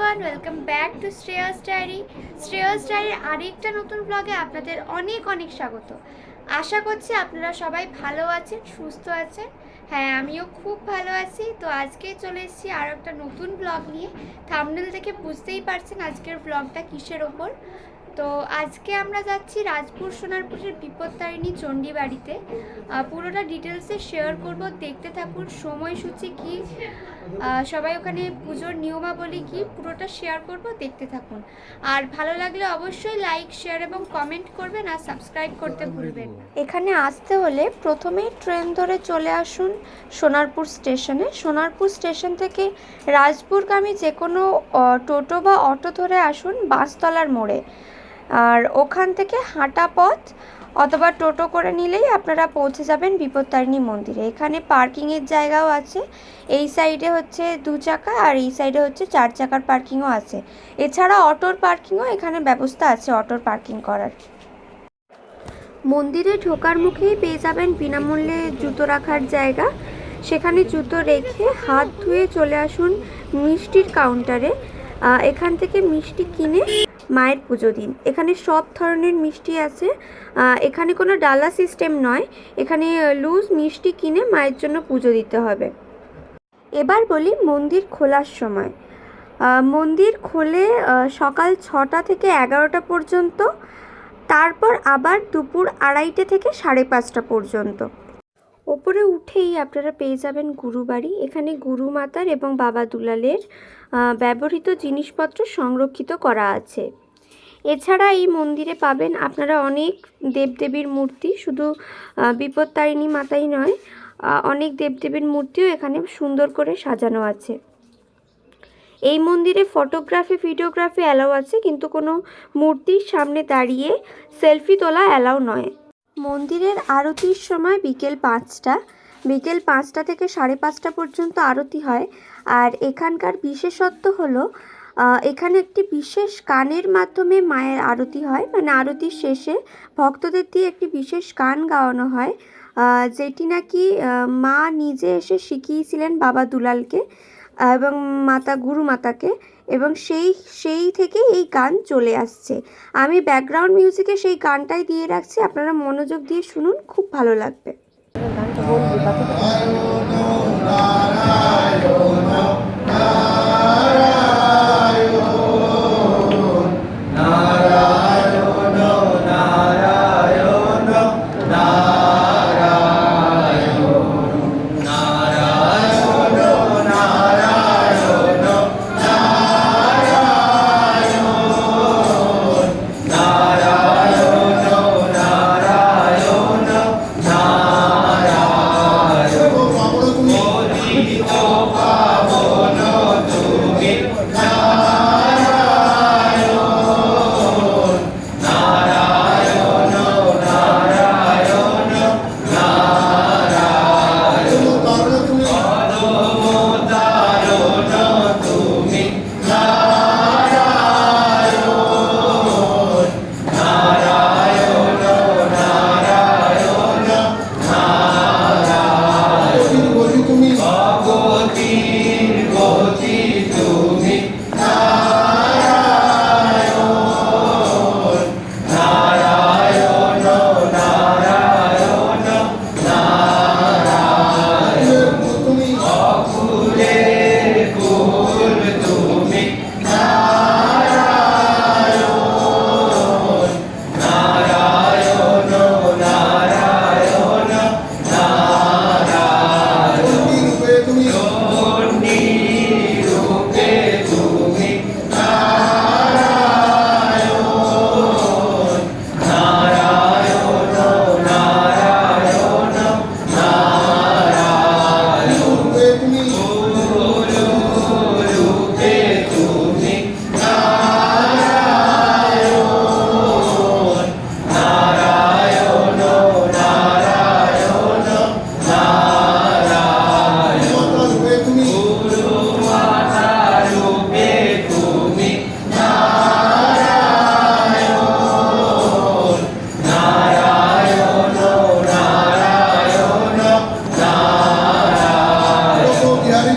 Everyone, welcome back to Shreyas ডায়েরির আরেকটা নতুন ব্লগে আপনাদের অনেক অনেক স্বাগত। আশা করছি আপনারা সবাই ভালো আছেন, সুস্থ আছেন। হ্যাঁ, আমিও খুব ভালো আছি। তো আজকে চলে এসেছি আরও একটা নতুন ব্লগ নিয়ে। থাম্বনেল দেখে বুঝতেই পারছেন আজকের ব্লগটা কিসের ওপর। তো আজকে আমরা যাচ্ছি রাজপুর সোনারপুরের বিপত্তারিণী চণ্ডী বাড়িতে। পুরোটা ডিটেলসে শেয়ার করব, দেখতে থাকুন। সময়সূচি কি, সবাই ওখানে পুজোর নিয়মাবলী কি, পুরোটা শেয়ার করব, দেখতে থাকুন। আর ভালো লাগলে অবশ্যই লাইক, শেয়ার এবং কমেন্ট করবেন আর সাবস্ক্রাইব করতে ভুলবেন না। এখানে আসতে হলে প্রথমেই ট্রেন ধরে চলে আসুন সোনারপুর স্টেশনে। সোনারপুর স্টেশন থেকে রাজপুরগামী যে কোনো টোটো বা অটো ধরে আসুন বাঁশতলার মোড়ে। আর ওখান থেকে হাঁটা পথ অথবা টোটো করে নিলেই আপনারা পৌঁছে যাবেন বিপত্তারিণী মন্দিরে। এখানে পার্কিংয়ের জায়গাও আছে। এই সাইডে হচ্ছে 2 চাকা আর এই সাইডে হচ্ছে 4 চাকার পার্কিংও আছে। এছাড়া অটোর পার্কিংও এখানে ব্যবস্থা আছে, অটোর পার্কিং করার। মন্দিরে ঢোকার মুখেই পেয়ে যাবেন বিনামূল্যে জুতো রাখার জায়গা। সেখানে জুতো রেখে হাত ধুয়ে চলে আসুন মিষ্টির কাউন্টারে। এখান থেকে মিষ্টি কিনে মায়ের পুজো দিন। এখানে সব ধরনের মিষ্টি আছে। এখানে কোনো ডালা সিস্টেম নয়, এখানে লুজ মিষ্টি কিনে মায়ের জন্য পুজো দিতে হবে। এবার বলি মন্দির খোলার সময়। মন্দির খোলে সকাল 6টা থেকে 11টা পর্যন্ত, তারপর আবার দুপুর 2:30 থেকে 5:30 পর্যন্ত। ওপরে উঠেই আপনারা পেয়ে যাবেন গুরুবাড়ি। এখানে গুরু মাতার এবং বাবা দুলালের ব্যবহৃত জিনিসপত্র সংরক্ষিত করা আছে। এছাড়া এই মন্দিরে পাবেন আপনারা অনেক দেবদেবীর মূর্তি, শুধু বিপত্তারিণী মাতাই নয়, অনেক দেবদেবীর মূর্তিও এখানে সুন্দর করে সাজানো আছে। এই মন্দিরে ফটোগ্রাফি, ভিডিওগ্রাফি অ্যালাউ আছে, কিন্তু কোনো মূর্তির সামনে দাঁড়িয়ে সেলফি তোলা অ্যালাউ নয়। মন্দিরের আরতির সময় বিকেল 5টা। বিকেল 5টা থেকে 5:30 পর্যন্ত আরতি হয়। আর এখানকার বিশেষত্ব হলো এখানে একটি বিশেষ গানের মাধ্যমে মায়ের আরতি হয়। মানে আরতির শেষে ভক্তদের দিয়ে একটি বিশেষ গান গাওয়ানো হয়, যেটি নাকি মা নিজে এসে শিখিয়েছিলেন বাবা দুলালকে এবং গুরু মাতাকে, এবং সেই থেকে এই গান চলে আসছে। আমি ব্যাকগ্রাউন্ড মিউজিকে সেই গানটাই দিয়ে রাখছি, আপনারা মনোযোগ দিয়ে শুনুন, খুব ভালো লাগবে।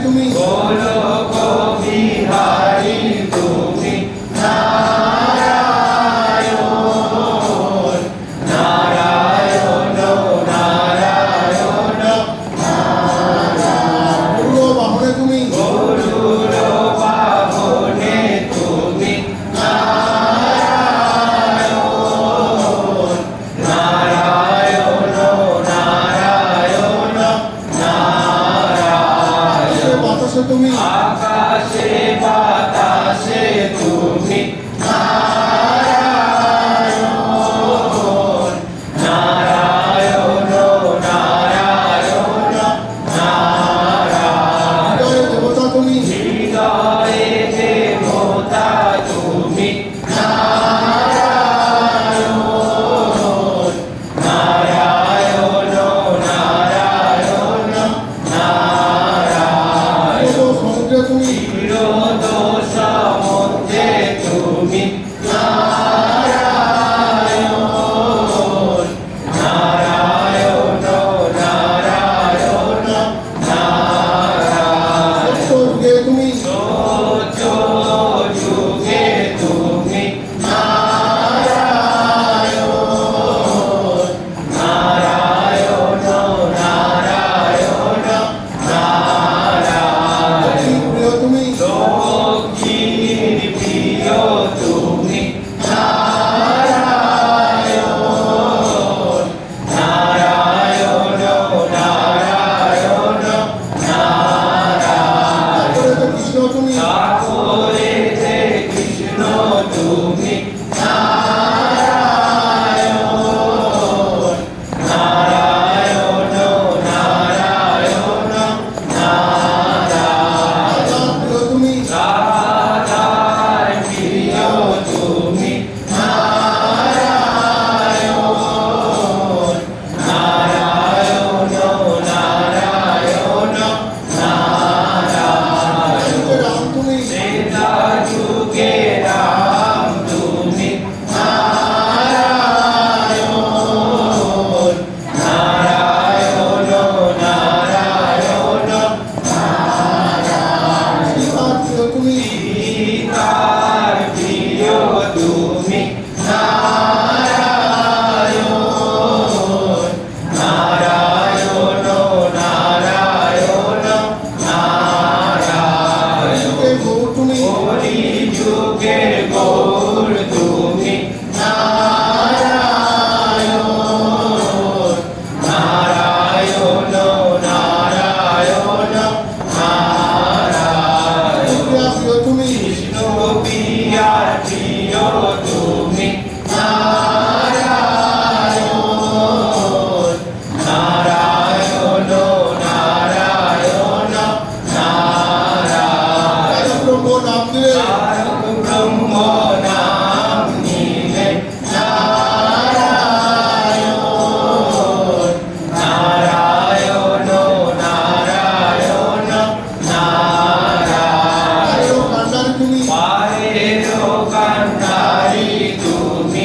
তুমি তুমি আকাশে বাতাসে তুমি হৃদয়ের দেবতা তুমি হৃদয়ে দেবতা তুমি সমুদ্রে তুমি চিরদ সমুদ্রে তুমি সত্য যুগে তুমি সত্য যুগে তুমি দক্ষিণ প্রিয় তুমি দক্ষিণ প্রিয় তুমি তারপরে কৃষ্ণ তুমি সাগরে যে কৃষ্ণ তুমি রাধার প্রিয় তুমি রাধার প্রিয় তুমি রাম তুমি সেটা যুগে রাম তুমি সীতার প্রিয় তুমি সীতার প্রিয় তুমি যুগের গৌর তুমি কলি যুগের গৌর তুমি প্রিয়া প্রিয় তুমি কৃষ্ণ প্রিয়ার প্রিয় তুমি তারক ব্রহ্ম নাম দিলে তারক ব্রহ্ম নাম নিলে তারক কান্ডারি তুমি পায়ের কান্ডারি তুমি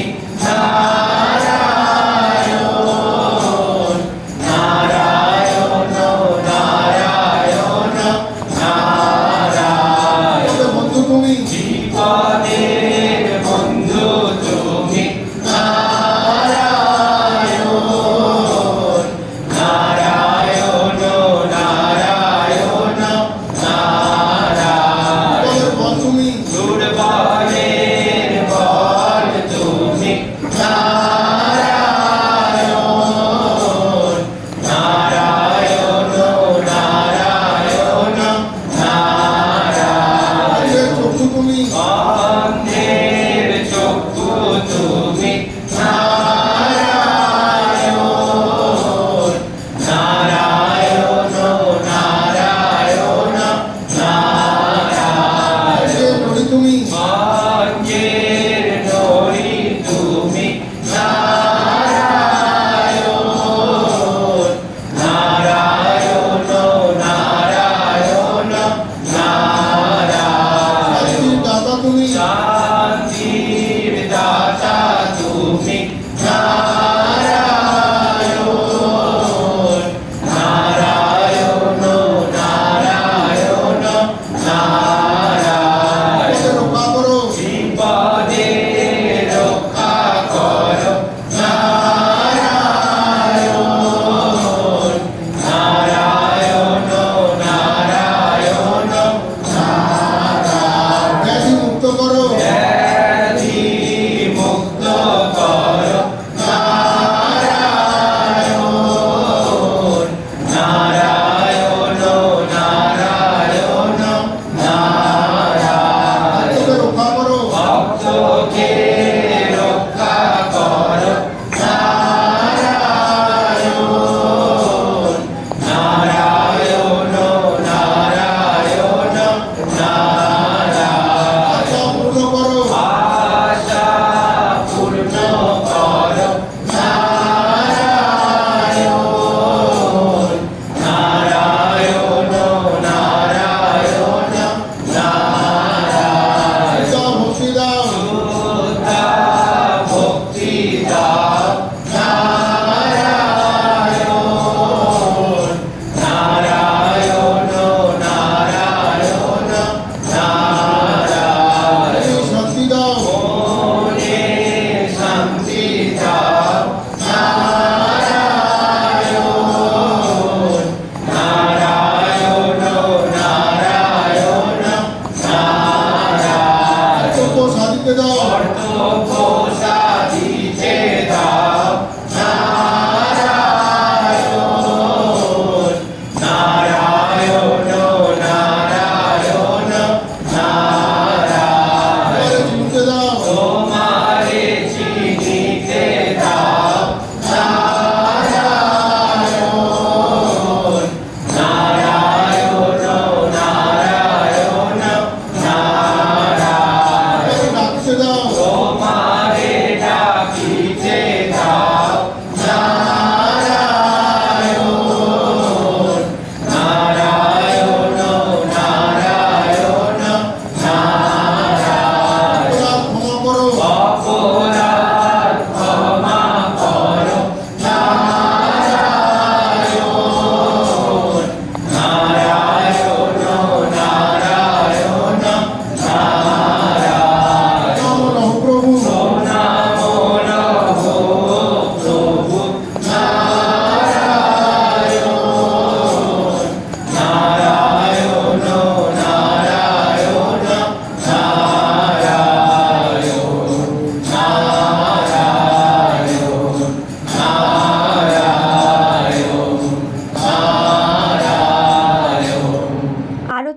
তবে বন্ধু তুমি জীবনের বন্ধু তুমি বলের বল তুমি দুর্বলের বল তুমি অন্ধের চক্ষু তুমি অন্ধের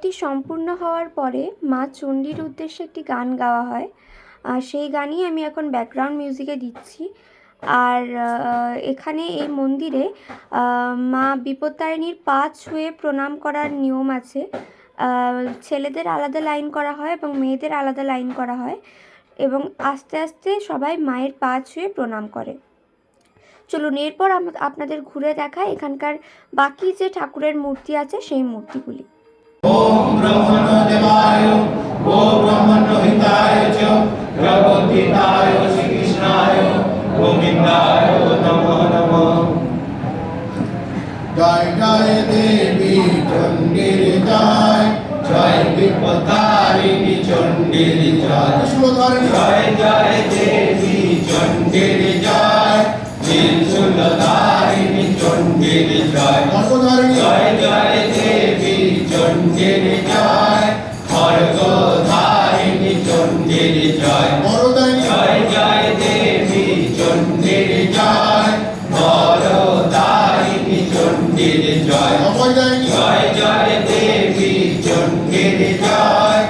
আরতি সম্পূর্ণ হওয়ার পরে মা চণ্ডীর উদ্দেশ্যে একটি গান গাওয়া হয়, আর সেই গানই আমি এখন ব্যাকগ্রাউন্ড মিউজিকে দিচ্ছি। আর এখানে এই মন্দিরে মা বিপত্তারিণীর পা ছুঁয়ে প্রণাম করার নিয়ম আছে। ছেলেদের আলাদা লাইন করা হয় এবং মেয়েদের আলাদা লাইন করা হয়, এবং আস্তে আস্তে সবাই মায়ের পা ছুঁয়ে প্রণাম করে। চলুন এরপর আপনাদের ঘুরে দেখায় এখানকার বাকি যে ঠাকুরের মূর্তি আছে সেই মূর্তিগুলি। ওম ব্রহ্মণ দেবায় ওম ব্রহ্মণ হিতায় চ প্রবোধিতায় শ্রীকৃষ্ণায় গোবিন্দায় নমো নমো। জয় জয় দেবী চণ্ডীর জয়, জয় বিপত্তারিণী চণ্ডীর জয়। কৃষ্ণধারিণী জয় জয় দেবী চণ্ডীর জয়, ত্রিশূলধারিণী চণ্ডীর জয়। খড়গধারিণী জয় জয় দেবী চণ্ডীর জয়, খড়গধারিণী চণ্ডীর জয়। বরদায়িনী জয় জয় দেবী চণ্ডীর জয়, বরদায়িনী চণ্ডীর জয়। অভয়দায়িনী জয় জয় দেবী চণ্ডীর জয়,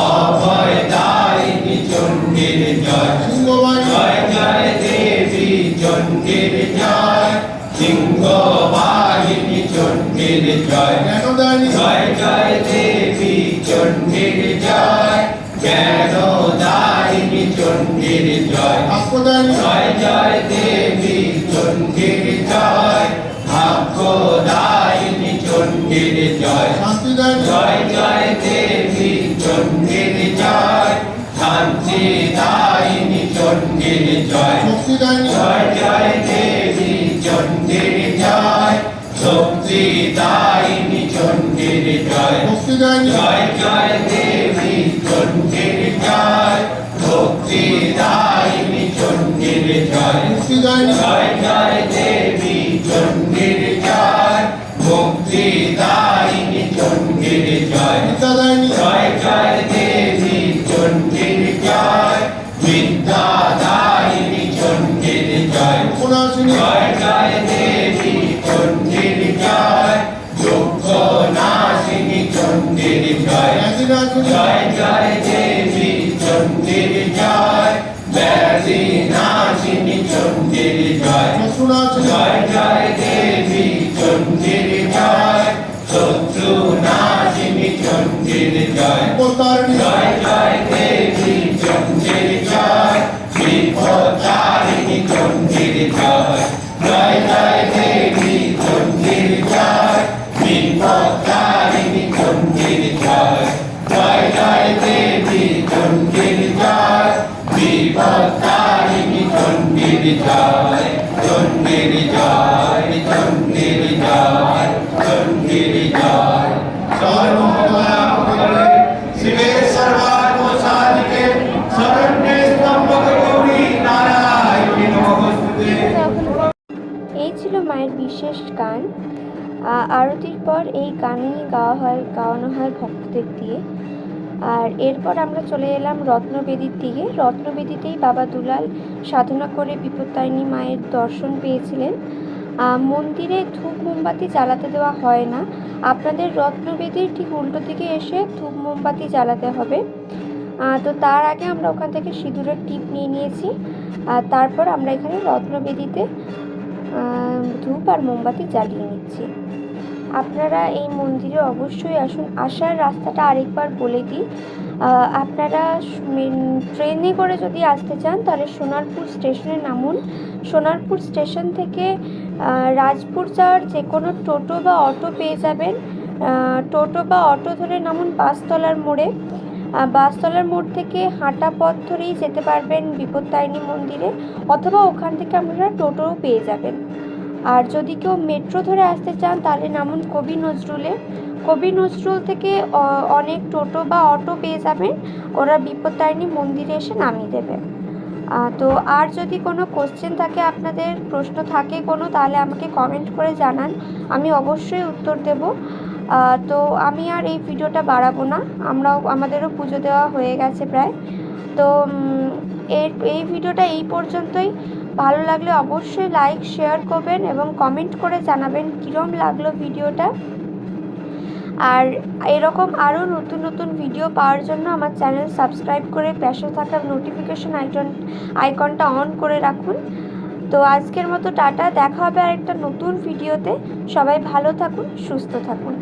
অভয়দায়িনী চণ্ডীর জয়। সিংহবাহিনী জয় জয় দেবী চণ্ডীর জয়, সিংহবাহিনী চণ্ডীর জয়। জ্ঞানদায়িনী জয় জয় দেবী চণ্ডীর জয়, জ্ঞানদায়িনী চণ্ডীর জয়। ভাগ্যদায়িনী জয় জয় দেবী চণ্ডীর জয়, ভাগ্যদায়িনী চণ্ডীর জয়। শান্তিদায়িনী জয় জয় দেবী চণ্ডীর জয়, শান্তিদায়িনী চণ্ডীর জয়। শক্তিদায়িনী জয় জয় দেবী চণ্ডীর জয়, শক্তিদায়িনী চণ্ডীর জয়। মুক্তিদায়িনী জয় জয় দেবী চণ্ডীর জয়, ভক্তিদায়িনী চণ্ডীর জয়। মুক্তিদায়িনী জয় জয় দেবী চণ্ডীর জয়, মুক্তিদায়িনী চণ্ডীর জয়। বিদ্যাদায়িনী জয় জয় দেবী চণ্ডীর জয়, বিদ্যাদায়িনী চণ্ডীর জয়। উপনাশিনী জয় জয় দেবী চণ্ডীর জয়, দুঃখনাশিনী চণ্ডীর জয়। ব্যাধিনাশিনী জয় জয় দেবী চণ্ডীর জয়, ব্যাধিনাশিনী চণ্ডীর জয়। শত্রুনাশিনী জয় জয় দেবী চণ্ডীর জয়, শত্রুনাশিনী চণ্ডীর জয়। বিপত্তারিণী জয় জয় দেবী চণ্ডীর জয়, বিপত্তারিণী চণ্ডীর জয়। জয় জয় দেবী চণ্ডীর জয়, বিপত্তারিণী চণ্ডীর জয়। জয় জয় দেবী চণ্ডীর জয়, বিপত্তারিণী চণ্ডীর জয়। চণ্ডীর জয়, চণ্ডীর জয়, চণ্ডীর জয়। সর্বমঙ্গলামঙ্গলে শিবে সর্বার্থ সাধিকে শরণ্যে ত্র্যম্বক গৌরী নারায়ণী নমস্তুতে। এই ছিল মায়ের বিশেষ গান। আরতির পর এই গানই গাওয়ানো হয় ভক্তদের দিয়ে। আর এরপর আমরা চলে এলাম রত্নবেদীর দিকে। রত্নবেদীতেই বাবা দুলাল সাধনা করে বিপত্তারিণী মায়ের দর্শন পেয়েছিলেন। মন্দিরে ধূপ মোমবাতি জ্বালাতে দেওয়া হয় না, আপনাদের রত্নবেদীর ঠিক উল্টো দিকে এসে ধূপ মোমবাতি জ্বালাতে হবে। তো তার আগে আমরা ওখান থেকে সিঁদুরের টিপ নিয়ে নিয়েছি, আর তারপর আমরা এখানে রত্নবেদীতে ধূপ আর মোমবাতি জ্বালিয়ে নিচ্ছি। আপনারা এই মন্দিরে অবশ্যই আসুন। আসার রাস্তাটা আরেকবার বলে দিই, আপনারা ট্রেনে করে যদি আসতে চান তাহলে সোনারপুর স্টেশনে নামুন। সোনারপুর স্টেশন থেকে রাজপুর যাওয়ার যে কোনো টোটো বা অটো পেয়ে যাবেন। টোটো বা অটো ধরে নামুন বাসতলার মোড়ে। বাসতলার মোড় থেকে হাঁটা পথ ধরেই যেতে পারবেন বিপত্তারিণী মন্দিরে, অথবা ওখান থেকে আপনারা টোটোও পেয়ে যাবেন। আর যদি কেউ মেট্রো ধরে আসতে চান তাহলে নামুন কবি নজরুলে। কবি নজরুল থেকে অনেক টোটো বা অটো পেয়ে যাবেন, ওরা বিপত্তারিণী মন্দিরে এসে নামিয়ে দেবে। তো আর যদি কোনো কোশ্চেন থাকে, আপনাদের প্রশ্ন থাকে কোনো, তাহলে আমাকে কমেন্ট করে জানান, আমি অবশ্যই উত্তর দেব। তো আমি আর এই ভিডিওটা বাড়াবো না, আমাদেরও পুজো দেওয়া হয়ে গেছে প্রায়। তো এই ভিডিওটা এই পর্যন্তই। ভালো লাগলে অবশ্যই লাইক শেয়ার করবেন এবং কমেন্ট করে জানাবেন কীরকম লাগলো ভিডিওটা। আর এরকম আরও নতুন নতুন ভিডিও পাওয়ার জন্য আমার চ্যানেল সাবস্ক্রাইব করে পাশে থাকা নোটিফিকেশন আইকনটা অন করে রাখুন। তো আজকের মতো টাটা, দেখা হবে আর একটা নতুন ভিডিওতে। সবাই ভালো থাকুন, সুস্থ থাকুন।